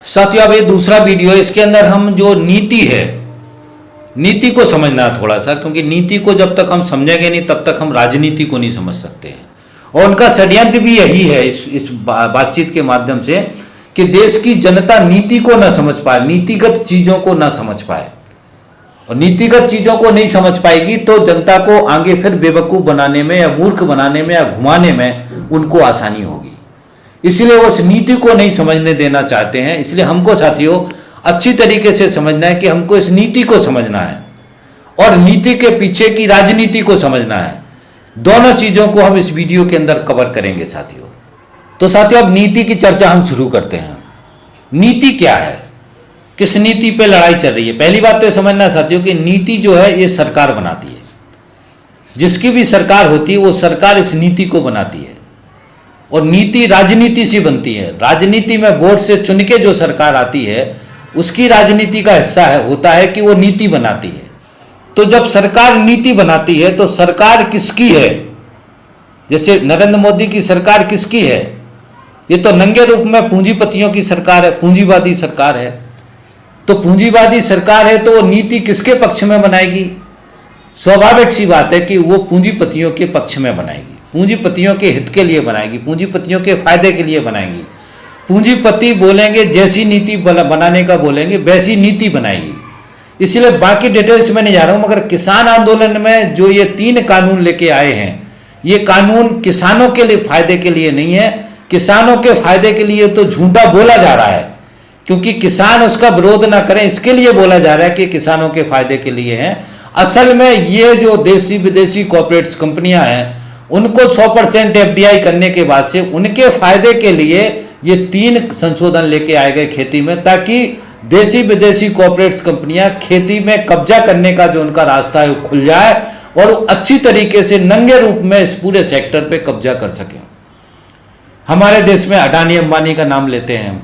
साथियों, अब ये दूसरा वीडियो है। इसके अंदर हम जो नीति है, नीति को समझना है थोड़ा सा, क्योंकि नीति को जब तक हम समझेंगे नहीं तब तक हम राजनीति को नहीं समझ सकते हैं। और उनका षड्यंत्र भी यही है इस बातचीत के माध्यम से कि देश की जनता नीति को ना समझ पाए, नीतिगत चीजों को ना समझ पाए। और नीतिगत चीजों को नहीं समझ पाएगी तो जनता को आगे फिर बेवकूफ बनाने में या मूर्ख बनाने में या घुमाने में उनको आसानी होगी। इसलिए वो उस नीति को नहीं समझने देना चाहते हैं। इसलिए हमको साथियों अच्छी तरीके से समझना है कि हमको इस नीति को समझना है और नीति के पीछे की राजनीति को समझना है। दोनों चीजों को हम इस वीडियो के अंदर कवर करेंगे साथियों। तो साथियों, अब नीति की चर्चा हम शुरू करते हैं। नीति क्या है, किस नीति पे लड़ाई चल रही है? पहली बात तो ये समझना है साथियों कि नीति जो है ये सरकार बनाती है। जिसकी भी सरकार होती है वो सरकार इस नीति को बनाती है। और नीति राजनीति से बनती है। राजनीति में वोट से चुन के जो सरकार आती है उसकी राजनीति का हिस्सा होता है कि वो नीति बनाती है। तो जब सरकार नीति बनाती है तो सरकार किसकी है? जैसे नरेंद्र मोदी की सरकार किसकी है? ये तो नंगे रूप में पूंजीपतियों की सरकार है, पूंजीवादी सरकार है। तो पूंजीवादी सरकार है तो वो नीति किसके पक्ष में बनाएगी? स्वाभाविक सी बात है कि वो पूंजीपतियों के पक्ष में बनाएगी, पूंजीपतियों के हित के लिए बनाएगी, पूंजीपतियों के फायदे के लिए बनाएगी। पूंजीपति बोलेंगे जैसी नीति बनाने का बोलेंगे वैसी नीति बनाएगी। इसलिए बाकी डिटेल्स में नहीं जा रहा हूं, मगर किसान आंदोलन में जो ये 3 कानून लेके आए हैं, ये कानून किसानों के लिए फायदे के लिए नहीं है। किसानों के फायदे के लिए तो झूठा बोला जा रहा है, क्योंकि किसान उसका विरोध ना करें इसके लिए बोला जा रहा है कि किसानों के फायदे के लिए है। असल में ये जो देसी विदेशी कॉर्पोरेट्स कंपनियां हैं उनको 100% एफडीआई करने के बाद से उनके फायदे के लिए ये 3 संशोधन लेके आए गए खेती में, ताकि देसी विदेशी कॉर्पोरेट्स कंपनियां खेती में कब्जा करने का जो उनका रास्ता है वो खुल जाए और वो अच्छी तरीके से नंगे रूप में इस पूरे सेक्टर पे कब्जा कर सकें। हमारे देश में अडानी अंबानी का नाम लेते हैं हम।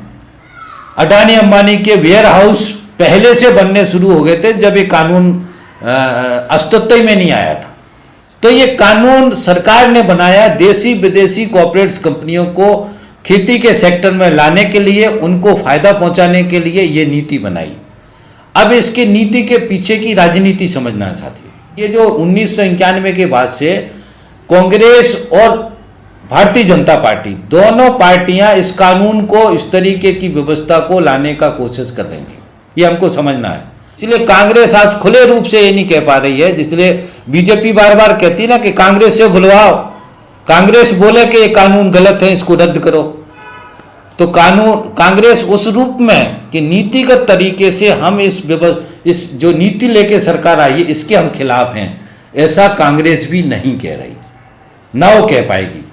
अडानी अंबानी के वेयर हाउस पहले से बनने शुरू हो गए थे जब ये कानून अस्तित्व में नहीं आया था। तो ये कानून सरकार ने बनाया देसी विदेशी कॉर्पोरेट्स कंपनियों को खेती के सेक्टर में लाने के लिए, उनको फायदा पहुंचाने के लिए ये नीति बनाई। अब इसकी नीति के पीछे की राजनीति समझना है साथियों। ये जो 1991 के बाद से कांग्रेस और भारतीय जनता पार्टी दोनों पार्टियां इस कानून को, इस तरीके की व्यवस्था को लाने का कोशिश कर रही थी। ये हमको समझना है। इसलिए कांग्रेस आज खुले रूप से ये नहीं कह पा रही है, जिसलिए बीजेपी बार बार कहती ना कि कांग्रेस से बुलवाओ, कांग्रेस बोले कि ये कानून गलत है, इसको रद्द करो। तो कांग्रेस उस रूप में कि नीतिगत तरीके से हम इस जो नीति लेके सरकार आई है इसके हम खिलाफ हैं, ऐसा कांग्रेस भी नहीं कह रही, ना वो कह पाएगी,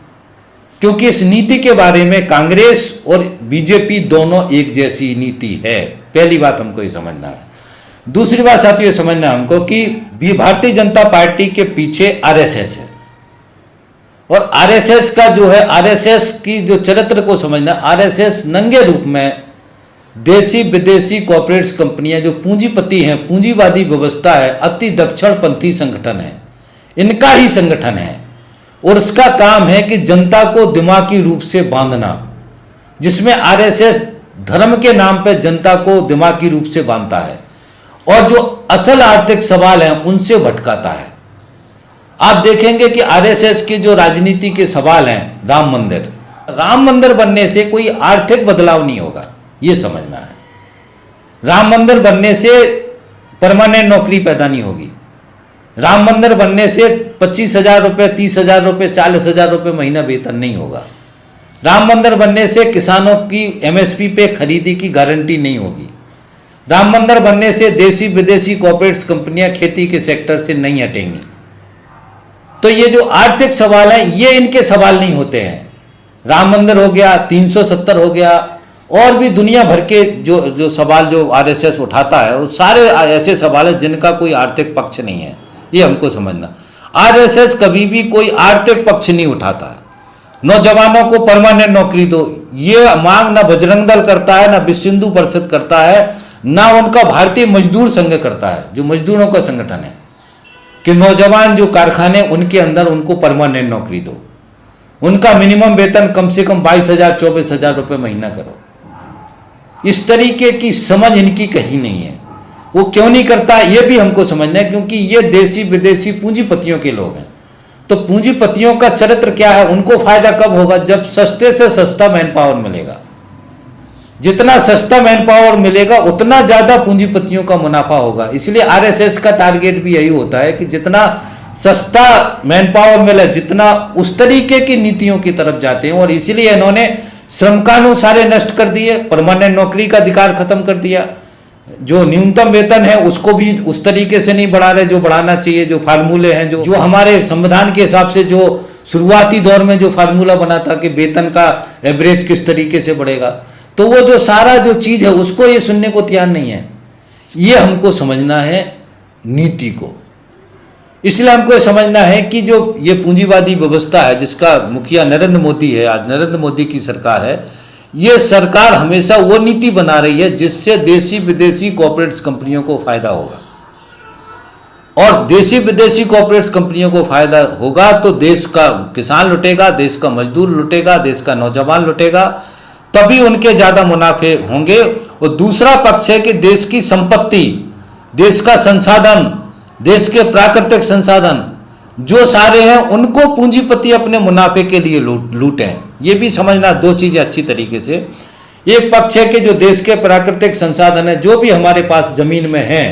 क्योंकि इस नीति के बारे में कांग्रेस और बीजेपी दोनों एक जैसी नीति है। पहली बात हमको ये समझना है। दूसरी बात साथियों समझना हमको कि भारतीय जनता पार्टी के पीछे आरएसएस है। और आरएसएस का जो है, आरएसएस की जो चरित्र को समझना, आरएसएस नंगे रूप में देसी विदेशी कॉर्पोरेट्स कंपनियां जो पूंजीपति हैं, पूंजीवादी व्यवस्था है, अति दक्षिणपंथी संगठन है, इनका ही संगठन है। और इसका काम है कि जनता को दिमागी रूप से बांधना, जिसमें आरएसएस धर्म के नाम पे जनता को दिमागी रूप से बांधता है और जो असल आर्थिक सवाल हैं उनसे भटकाता है। आप देखेंगे कि आरएसएस के जो राजनीति के सवाल हैं, राम मंदिर बनने से कोई आर्थिक बदलाव नहीं होगा, ये समझना है। राम मंदिर बनने से परमानेंट नौकरी पैदा नहीं होगी। राम मंदिर बनने से 25,000 रुपये, 30,000 रुपये, 40,000 रुपये महीना वेतन नहीं होगा। राम मंदिर बनने से किसानों की एमएसपी पे खरीदी की गारंटी नहीं होगी। राम मंदिर बनने से देसी विदेशी कॉर्पोरेट्स कंपनियां खेती के सेक्टर से नहीं हटेंगी। तो ये जो आर्थिक सवाल है ये इनके सवाल नहीं होते हैं। राम मंदिर हो गया, 370 हो गया, और भी दुनिया भर के जो सवाल जो आरएसएस उठाता है वो सारे ऐसे सवाल है जिनका कोई आर्थिक पक्ष नहीं है। ये हमको समझना। आरएसएस कभी भी कोई आर्थिक पक्ष नहीं उठाता है। नौजवानों को परमानेंट नौकरी दो, ये मांग ना बजरंग दल करता है, ना विश्व हिंदू परिषद करता है, ना उनका भारतीय मजदूर संघ करता है, जो मजदूरों का संगठन है, कि नौजवान जो कारखाने उनके अंदर उनको परमानेंट नौकरी दो, उनका मिनिमम वेतन कम से कम 22,000 24,000 रुपये महीना करो। इस तरीके की समझ इनकी कहीं नहीं है। वो क्यों नहीं करता ये भी हमको समझना है, क्योंकि ये देसी विदेशी पूंजीपतियों के लोग हैं। तो पूंजीपतियों का चरित्र क्या है, उनको फायदा कब होगा, जब सस्ते से सस्ता मैन पावर मिलेगा। जितना सस्ता मैन पावर मिलेगा उतना ज्यादा पूंजीपतियों का मुनाफा होगा। इसलिए आरएसएस का टारगेट भी यही होता है कि जितना सस्ता मैन पावर मिले, जितना उस तरीके की नीतियों की तरफ जाते हैं। और इसीलिए इन्होंने श्रम कानून सारे नष्ट कर दिए, परमानेंट नौकरी का अधिकार खत्म कर दिया, जो न्यूनतम वेतन है उसको भी उस तरीके से नहीं बढ़ा रहे जो बढ़ाना चाहिए। जो फार्मूले हैं, जो हमारे संविधान के हिसाब से जो शुरुआती दौर में जो फार्मूला बना था कि वेतन का एवरेज किस तरीके से बढ़ेगा, तो वो जो सारा जो चीज है उसको ये सुनने को तैयार नहीं है। ये हमको समझना है नीति को। इसलिए हमको ये समझना है कि जो ये पूंजीवादी व्यवस्था है जिसका मुखिया नरेंद्र मोदी है, आज नरेंद्र मोदी की सरकार है, ये सरकार हमेशा वो नीति बना रही है जिससे देशी विदेशी कॉर्पोरेट्स कंपनियों को फायदा होगा। और देशी विदेशी कॉर्पोरेट्स कंपनियों को फायदा होगा तो देश का किसान लुटेगा, देश का मजदूर लुटेगा, देश का नौजवान लुटेगा, तभी उनके ज्यादा मुनाफे होंगे। और दूसरा पक्ष है कि देश की संपत्ति, देश का संसाधन, देश के प्राकृतिक संसाधन जो सारे हैं उनको पूंजीपति अपने मुनाफे के लिए लूटें। ये भी समझना दो चीजें अच्छी तरीके से। एक पक्ष है कि जो देश के प्राकृतिक संसाधन है, जो भी हमारे पास जमीन में है,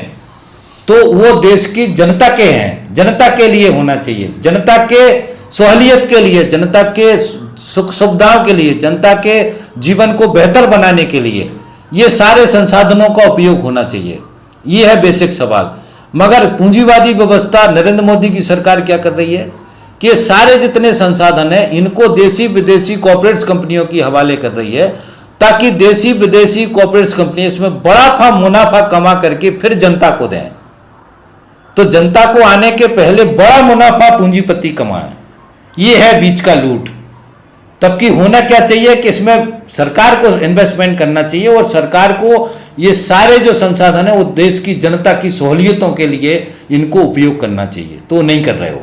तो वो देश की जनता के हैं, जनता के लिए होना चाहिए, जनता के सहूलियत के लिए, जनता के सुख सुविधाओं के लिए, जनता के जीवन को बेहतर बनाने के लिए ये सारे संसाधनों का उपयोग होना चाहिए। ये है बेसिक सवाल। मगर पूंजीवादी व्यवस्था नरेंद्र मोदी की सरकार क्या कर रही है कि सारे जितने संसाधन हैं इनको देशी विदेशी कॉर्पोरेट्स कंपनियों की हवाले कर रही है, ताकि देशी विदेशी कॉर्पोरेट्स कंपनी इसमें बड़ा मुनाफा कमा करके फिर जनता को दें। तो जनता को आने के पहले बड़ा मुनाफा पूंजीपति कमाए। ये है बीच का लूट। तबकि होना क्या चाहिए कि इसमें सरकार को इन्वेस्टमेंट करना चाहिए और सरकार को ये सारे जो संसाधन है वो देश की जनता की सहूलियतों के लिए इनको उपयोग करना चाहिए, तो नहीं कर रहे हो।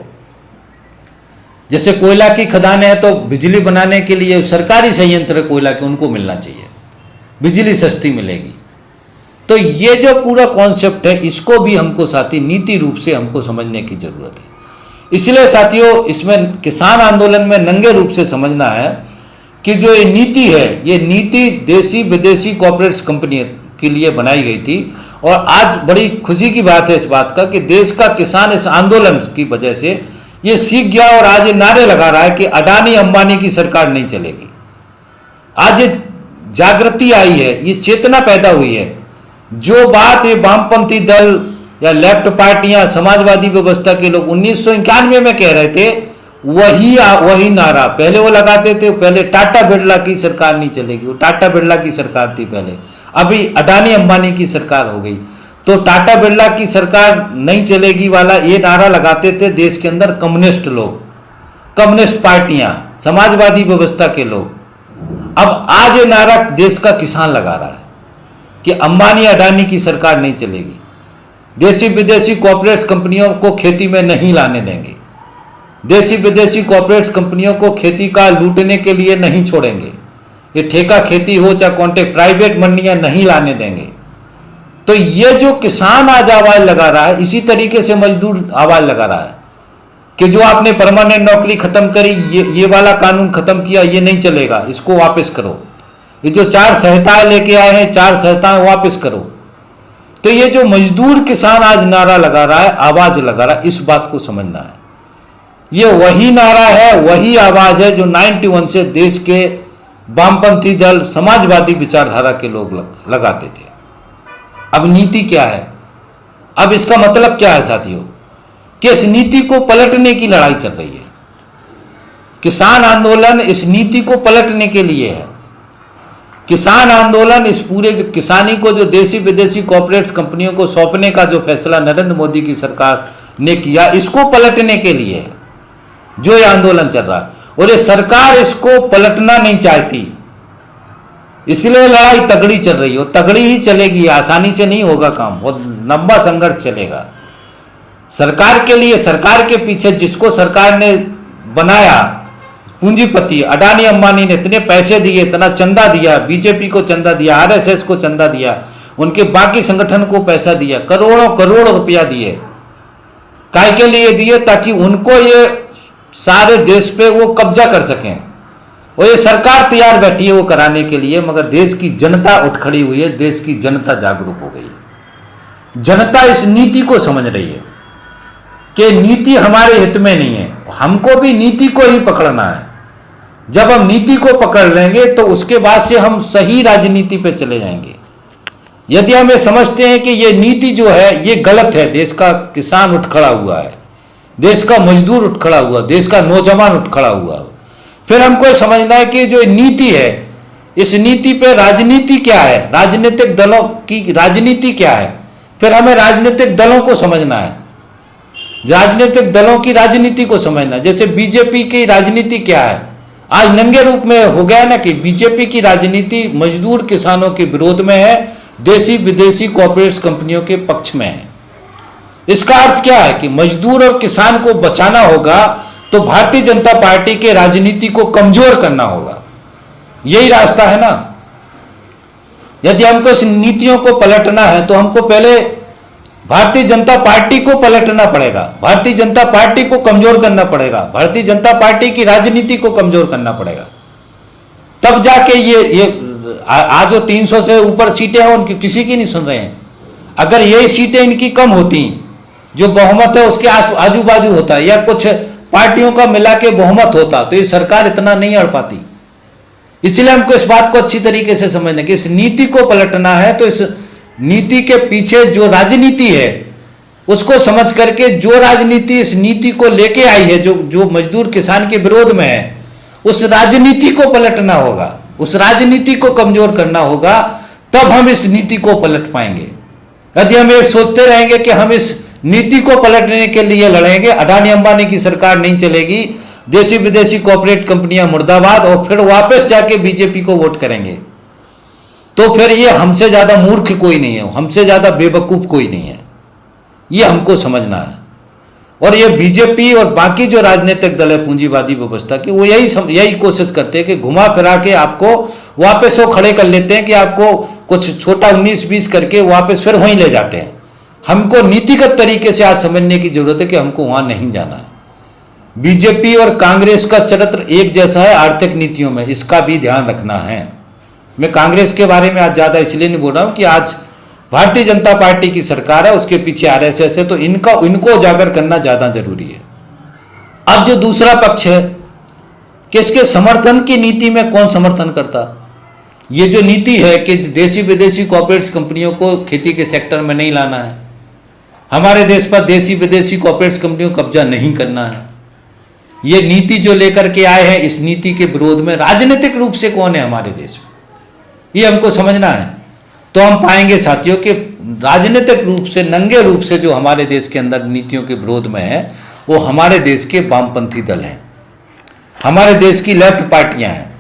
जैसे कोयला की खदानें हैं तो बिजली बनाने के लिए सरकारी संयंत्र कोयला के उनको मिलना चाहिए, बिजली सस्ती मिलेगी। तो ये जो पूरा कॉन्सेप्ट है इसको भी हमको साथी नीति रूप से हमको समझने की जरूरत है। इसलिए साथियों इसमें किसान आंदोलन में नंगे रूप से समझना है कि जो ये नीति है, ये नीति देशी विदेशी कॉर्पोरेट्स कंपनी के लिए बनाई गई थी। और आज बड़ी खुशी की बात है इस बात का कि देश का किसान इस आंदोलन की वजह से ये सीख गया और आज ये नारे लगा रहा है कि अडानी अंबानी की सरकार नहीं चलेगी। आज ये जागृति आई है, ये चेतना पैदा हुई है। जो बात ये वामपंथी दल या लेफ्ट पार्टियां, समाजवादी व्यवस्था के लोग 1991 में कह रहे थे, वही नारा पहले वो लगाते थे। पहले टाटा बिरला की सरकार नहीं चलेगी, वो टाटा बिरला की सरकार थी पहले। अभी अडानी अंबानी की सरकार हो गई, तो टाटा बिरला की सरकार नहीं चलेगी वाला ये नारा लगाते थे देश के अंदर कम्युनिस्ट लोग, कम्युनिस्ट पार्टियां, समाजवादी व्यवस्था के लोग। अब आज ये नारा देश का किसान लगा रहा है कि अंबानी अडानी की सरकार नहीं चलेगी, देशी विदेशी कॉर्पोरेट्स कंपनियों को खेती में नहीं लाने देंगे, देशी विदेशी कॉर्पोरेट्स कंपनियों को खेती का लूटने के लिए नहीं छोड़ेंगे, ये ठेका खेती हो चाहे कॉन्ट्रैक्ट, प्राइवेट मंडियां नहीं लाने देंगे। तो ये जो किसान आज आवाज लगा रहा है, इसी तरीके से मजदूर आवाज लगा रहा है कि जो आपने परमानेंट नौकरी खत्म करी, ये वाला कानून खत्म किया, ये नहीं चलेगा, इसको वापस करो। ये जो 4 संहिताएं लेके आए हैं, 4 संहिताएं वापस करो। तो ये जो मजदूर किसान आज नारा लगा रहा है, आवाज लगा रहा है, इस बात को समझना है। ये वही नारा है, वही आवाज है जो 91 से देश के वामपंथी दल, समाजवादी विचारधारा के लोग लगाते थे। अब नीति क्या है? अब इसका मतलब क्या है साथियों कि इस नीति को पलटने की लड़ाई चल रही है। किसान आंदोलन इस नीति को पलटने के लिए है। किसान आंदोलन इस पूरे किसानी को जो देशी विदेशी कॉर्पोरेट्स कंपनियों को सौंपने का जो फैसला नरेंद्र मोदी की सरकार ने किया, इसको पलटने के लिए है जो ये आंदोलन चल रहा है। और ये सरकार इसको पलटना नहीं चाहती, इसलिए लड़ाई तगड़ी चल रही है। और तगड़ी ही चलेगी, आसानी से नहीं होगा काम, बहुत लंबा संघर्ष चलेगा। सरकार के लिए, सरकार के पीछे जिसको सरकार ने बनाया, पूंजीपति अडानी अंबानी ने इतने पैसे दिए, इतना चंदा दिया, बीजेपी को चंदा दिया, आरएसएस को चंदा दिया, उनके बाकी संगठन को पैसा दिया, करोड़ों करोड़ रुपया दिए। काय के लिए दिए? ताकि उनको ये सारे देश पे वो कब्जा कर सकें। और ये सरकार तैयार बैठी है वो कराने के लिए, मगर देश की जनता उठ खड़ी हुई है, देश की जनता जागरूक हो गई है। जनता इस नीति को समझ रही है कि नीति हमारे हित में नहीं है, हमको भी नीति को ही पकड़ना है। जब हम नीति को पकड़ लेंगे तो उसके बाद से हम सही राजनीति पे चले जाएंगे। यदि हम ये समझते हैं कि ये नीति जो है ये गलत है, देश का किसान उठ खड़ा हुआ है, देश का मजदूर उठ खड़ा हुआ, देश का नौजवान उठ खड़ा हुआ, फिर हमको समझना है कि जो नीति है, इस नीति पे राजनीति क्या है, राजनीतिक दलों की राजनीति क्या है। फिर हमें राजनीतिक दलों को समझना है, राजनीतिक दलों की राजनीति को समझना। जैसे बीजेपी की राजनीति क्या है, आज नंगे रूप में हो गया ना कि बीजेपी की राजनीति मजदूर किसानों के विरोध में है, देसी विदेशी कॉर्पोरेट कंपनियों के पक्ष में है। इसका अर्थ क्या है कि मजदूर और किसान को बचाना होगा तो भारतीय जनता पार्टी के राजनीति को कमजोर करना होगा। यही रास्ता है ना। यदि हमको इस नीतियों को पलटना है तो हमको पहले भारतीय जनता पार्टी को पलटना पड़ेगा, भारतीय जनता पार्टी को कमजोर करना पड़ेगा, भारतीय जनता पार्टी की राजनीति को कमजोर करना पड़ेगा। तब जाके ये आज जो 300 से ऊपर सीटें हैं उनकी किसी की नहीं सुन रहे हैं। अगर यही सीटें इनकी कम होती, जो बहुमत है उसके आजू बाजू होता या कुछ पार्टियों का मिला के बहुमत होता, तो ये सरकार इतना नहीं अड़ पाती। इसलिए हमको इस बात को अच्छी तरीके से समझना कि इस नीति को पलटना है तो इस नीति के पीछे जो राजनीति है उसको समझ करके, जो राजनीति इस नीति को लेके आई है, जो मजदूर किसान के विरोध में है, उस राजनीति को पलटना होगा, उस राजनीति को कमजोर करना होगा, तब हम इस नीति को पलट पाएंगे। यदि हम ये सोचते रहेंगे कि हम इस नीति को पलटने के लिए लड़ेंगे, अडानी अंबानी की सरकार नहीं चलेगी, देसी विदेशी कॉर्पोरेट कंपनियां मुर्दाबाद, और फिर वापस जाके बीजेपी को वोट करेंगे, तो फिर ये हमसे ज्यादा मूर्ख कोई नहीं है, हमसे ज्यादा बेवकूफ कोई नहीं है। ये हमको समझना है। और ये बीजेपी और बाकी जो राजनीतिक दल है पूंजीवादी व्यवस्था की, वो यही कोशिश करते हैं कि घुमा फिरा के आपको वापस वो खड़े कर लेते हैं कि आपको कुछ छोटा 19-20 करके वापस फिर वहीं ले जाते हैं। हमको नीतिगत तरीके से आज समझने की जरूरत है कि हमको वहां नहीं जाना है। बीजेपी और कांग्रेस का चरित्र एक जैसा है आर्थिक नीतियों में, इसका भी ध्यान रखना है। मैं कांग्रेस के बारे में आज ज्यादा इसलिए नहीं बोल रहा हूं कि आज भारतीय जनता पार्टी की सरकार है, उसके पीछे आरएसएस है, तो इनको उजागर करना ज्यादा जरूरी है। अब जो दूसरा पक्ष है कि इसके समर्थन की नीति में कौन समर्थन करता, ये जो नीति है कि देसी विदेशी कॉर्पोरेट कंपनियों को खेती के सेक्टर में नहीं लाना है, हमारे देश पर देसी विदेशी कॉर्पोरेट कंपनियों को कब्जा नहीं करना है, ये नीति जो लेकर के आए हैं, इस नीति के विरोध में राजनीतिक रूप से कौन है हमारे देश में, ये हमको समझना है। तो हम पाएंगे साथियों कि राजनीतिक रूप से, नंगे रूप से जो हमारे देश के अंदर नीतियों के विरोध में है, वो हमारे देश के वामपंथी दल हैं, हमारे देश की लेफ्ट पार्टियां हैं।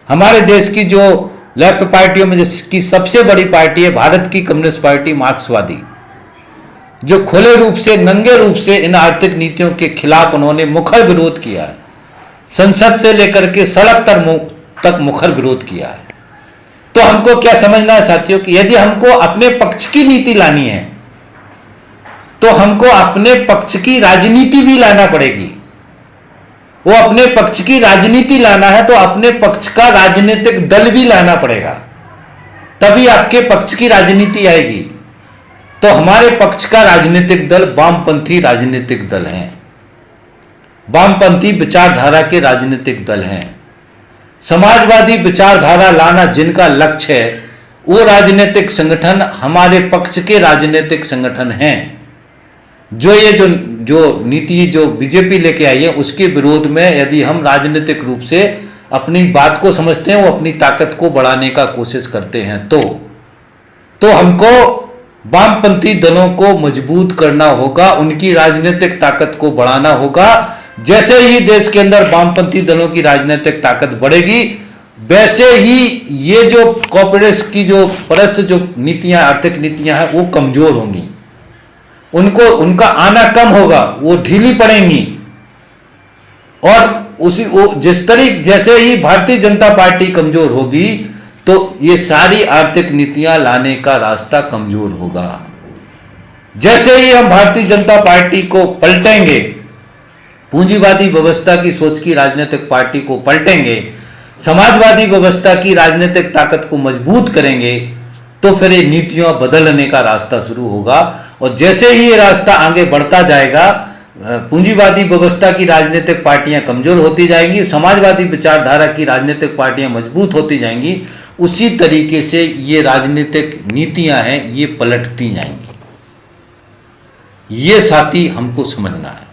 हमारे देश की जो लेफ्ट पार्टियों में जिसकी सबसे बड़ी पार्टी है भारत की कम्युनिस्ट पार्टी मार्क्सवादी, जो खुले रूप से, नंगे रूप से इन आर्थिक नीतियों के खिलाफ उन्होंने मुखर विरोध किया है, संसद से लेकर के सड़क तक मुखर विरोध किया है। तो हमको क्या समझना है साथियों कि यदि हमको अपने पक्ष की नीति लानी है तो हमको अपने पक्ष की राजनीति भी लाना पड़ेगी। वो अपने पक्ष की राजनीति लाना है तो अपने पक्ष का राजनीतिक दल भी लाना पड़ेगा, तभी आपके पक्ष की राजनीति आएगी। तो हमारे पक्ष का राजनीतिक दल वामपंथी राजनीतिक दल हैं, वामपंथी विचारधारा के राजनीतिक दल हैं। समाजवादी विचारधारा लाना जिनका लक्ष्य है, वो राजनीतिक संगठन हमारे पक्ष के राजनीतिक संगठन हैं। जो नीति जो बीजेपी लेके आई है उसके विरोध में यदि हम राजनीतिक रूप से अपनी बात को समझते हैं, वो अपनी ताकत को बढ़ाने का कोशिश करते हैं, तो हमको वामपंथी दलों को मजबूत करना होगा, उनकी राजनीतिक ताकत को बढ़ाना होगा। जैसे ही देश के अंदर वामपंथी दलों की राजनीतिक ताकत बढ़ेगी, वैसे ही ये जो कॉर्पोरेट्स की जो परस्त जो नीतियां, आर्थिक नीतियां हैं, वो कमजोर होंगी, उनका आना कम होगा, वो ढीली पड़ेंगी और जिस तरीके जैसे ही भारतीय जनता पार्टी कमजोर होगी तो ये सारी आर्थिक नीतियां लाने का रास्ता कमजोर होगा। जैसे ही हम भारतीय जनता पार्टी को पलटेंगे, पूंजीवादी व्यवस्था की सोच की राजनीतिक पार्टी को पलटेंगे, समाजवादी व्यवस्था की राजनीतिक ताकत को मजबूत करेंगे, तो फिर ये नीतियां बदलने का रास्ता शुरू होगा। और जैसे ही ये रास्ता आगे बढ़ता जाएगा, पूंजीवादी व्यवस्था की राजनीतिक पार्टियां कमजोर होती जाएंगी, समाजवादी विचारधारा की राजनीतिक पार्टियां मजबूत होती जाएंगी, उसी तरीके से ये राजनीतिक नीतियां हैं ये पलटती जाएंगी। ये साथी हमको समझना है,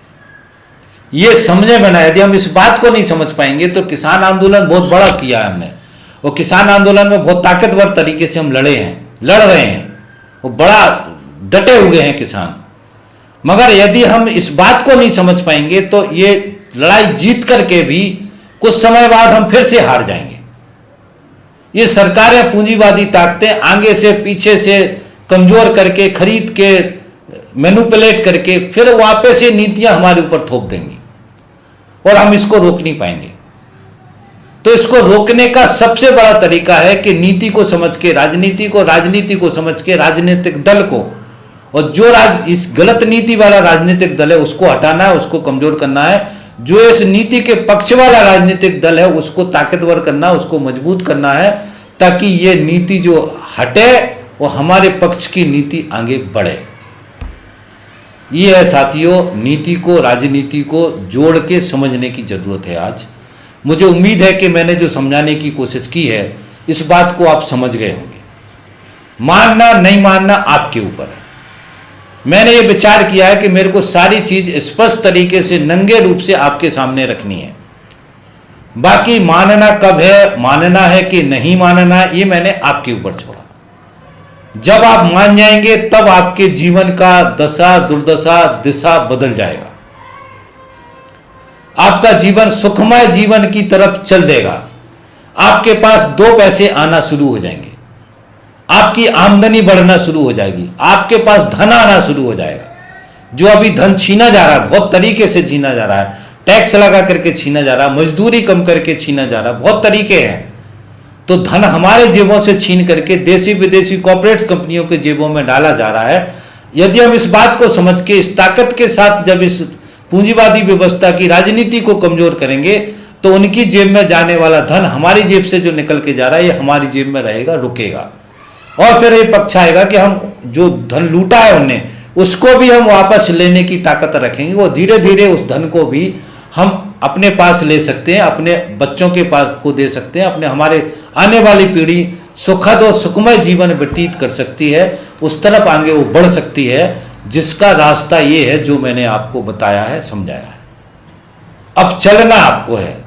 ये समझे बना। यदि हम इस बात को नहीं समझ पाएंगे तो किसान आंदोलन बहुत बड़ा किया है हमने, और किसान आंदोलन में बहुत ताकतवर तरीके से हम लड़ रहे हैं, वो बड़ा डटे हुए हैं किसान। मगर यदि हम इस बात को नहीं समझ पाएंगे तो ये लड़ाई जीत करके भी कुछ समय बाद हम फिर से हार जाएंगे। ये सरकारें, पूंजीवादी ताकतें आगे से पीछे से कमजोर करके, खरीद के, मैनिपुलेट करके फिर वापस ये नीतियां हमारे ऊपर थोप देंगी और हम इसको रोक नहीं पाएंगे। तो इसको रोकने का सबसे बड़ा तरीका है कि नीति को समझ के, राजनीति को समझ के, राजनीतिक दल को, और जो इस गलत नीति वाला राजनीतिक दल है उसको हटाना है, उसको कमजोर करना है। जो इस नीति के पक्ष वाला राजनीतिक दल है उसको ताकतवर करना, उसको मजबूत करना है, ताकि ये नीति जो हटे और हमारे पक्ष की नीति आगे बढ़े। ये है साथियों, नीति को, राजनीति को जोड़ के समझने की जरूरत है आज। मुझे उम्मीद है कि मैंने जो समझाने की कोशिश की है इस बात को आप समझ गए होंगे। मानना नहीं मानना आपके ऊपर है। मैंने ये विचार किया है कि मेरे को सारी चीज स्पष्ट तरीके से, नंगे रूप से आपके सामने रखनी है। बाकी मानना कब है, मानना है कि नहीं मानना है, ये मैंने आपके ऊपर छोड़ा। जब आप मान जाएंगे तब आपके जीवन का दशा, दुर्दशा, दिशा बदल जाएगा। आपका जीवन सुखमय जीवन की तरफ चल देगा। आपके पास 2 पैसे आना शुरू हो जाएंगे, आपकी आमदनी बढ़ना शुरू हो जाएगी, आपके पास धन आना शुरू हो जाएगा। जो अभी धन छीना जा रहा है, बहुत तरीके से छीना जा रहा है, टैक्स लगा करके छीना जा रहा है, मजदूरी कम करके छीना जा रहा है, बहुत तरीके हैं। तो धन हमारे जेबों से छीन करके देसी विदेशी कॉर्पोरेट कंपनियों के जेबों में डाला जा रहा है। यदि हम इस बात को समझ के, इस ताकत के साथ जब इस पूंजीवादी व्यवस्था की राजनीति को कमजोर करेंगे तो उनकी जेब में जाने वाला धन हमारी जेब से जो निकल के जा रहा है ये हमारी जेब में रहेगा, रुकेगा। और फिर ये पक्ष आएगा कि हम जो धन लूटा है उनने, उसको भी हम वापस लेने की ताकत रखेंगे। वो धीरे धीरे उस धन को भी हम अपने पास ले सकते हैं, अपने बच्चों के पास को दे सकते हैं, अपने हमारे आने वाली पीढ़ी सुखद और सुखमय जीवन व्यतीत कर सकती है, उस तरफ आगे वो बढ़ सकती है, जिसका रास्ता ये है जो मैंने आपको बताया है, समझाया है। अब चलना आपको है।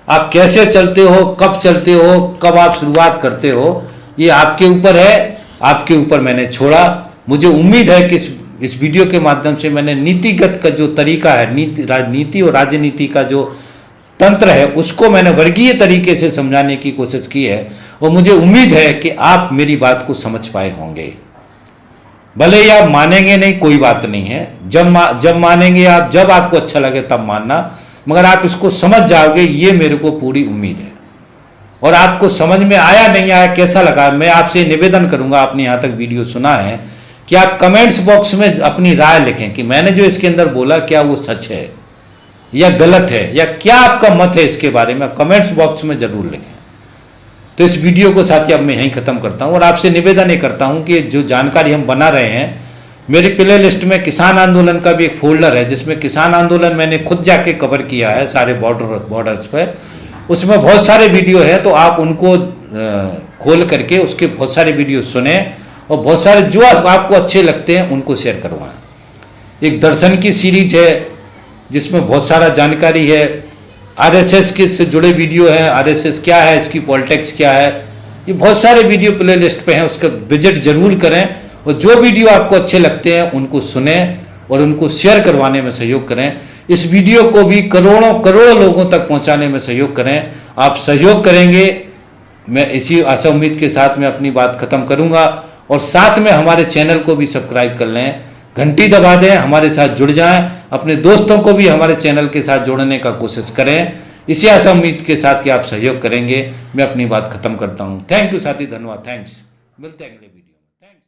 आप कैसे चलते हो, कब चलते हो, कब आप शुरुआत करते हो, ये आपके ऊपर है, आपके ऊपर मैंने छोड़ा। मुझे उम्मीद है कि इस वीडियो के माध्यम से मैंने नीतिगत का जो तरीका है, नीति और राजनीति का जो तंत्र है, उसको मैंने वर्गीय तरीके से समझाने की कोशिश की है। और मुझे उम्मीद है कि आप मेरी बात को समझ पाए होंगे। भले ही आप मानेंगे नहीं, कोई बात नहीं है। जब मानेंगे आप, जब आपको अच्छा लगे तब मानना, मगर आप इसको समझ जाओगे, ये मेरे को पूरी उम्मीद है। और आपको समझ में आया नहीं आया, कैसा लगा, मैं आपसे निवेदन करूंगा, आपने यहाँ तक वीडियो सुना है, कि आप कमेंट्स बॉक्स में अपनी राय लिखें कि मैंने जो इसके अंदर बोला क्या वो सच है या गलत है, या क्या आपका मत है इसके बारे में, कमेंट्स बॉक्स में जरूर लिखें। तो इस वीडियो को साथी अब मैं यहीं खत्म करता हूं और आपसे निवेदन ये करता हूं कि जो जानकारी हम बना रहे हैं, मेरी प्ले लिस्ट में किसान आंदोलन का भी एक फोल्डर है, जिसमें किसान आंदोलन मैंने खुद जाके कवर किया है सारे बॉर्डर्स पे। उसमें बहुत सारे वीडियो है, तो आप उनको खोल करके उसके बहुत सारे वीडियो सुने और बहुत सारे जो आपको अच्छे लगते हैं उनको शेयर करवाएं। एक दर्शन की सीरीज है जिसमें बहुत सारा जानकारी है, आरएसएस के से जुड़े वीडियो हैं, आरएसएस क्या है, इसकी पॉलिटिक्स क्या है, ये बहुत सारे वीडियो प्ले लिस्ट पे हैं, उसका विजिट जरूर करें। और जो वीडियो आपको अच्छे लगते हैं उनको सुने और उनको शेयर करवाने में सहयोग करें। इस वीडियो को भी करोड़ों लोगों तक पहुंचाने में सहयोग करें। आप सहयोग करेंगे, मैं इसी आशा उम्मीद के साथ मैं अपनी बात खत्म करूंगा। और साथ में हमारे चैनल को भी सब्सक्राइब कर लें, घंटी दबा दें, हमारे साथ जुड़ जाएं, अपने दोस्तों को भी हमारे चैनल के साथ जोड़ने का कोशिश करें, इसी आशा उम्मीद के साथ कि आप सहयोग करेंगे मैं अपनी बात खत्म करता हूँ। थैंक यू साथी, धन्यवाद, थैंक्स। मिलते हैं अगले वीडियो में। थैंक्स।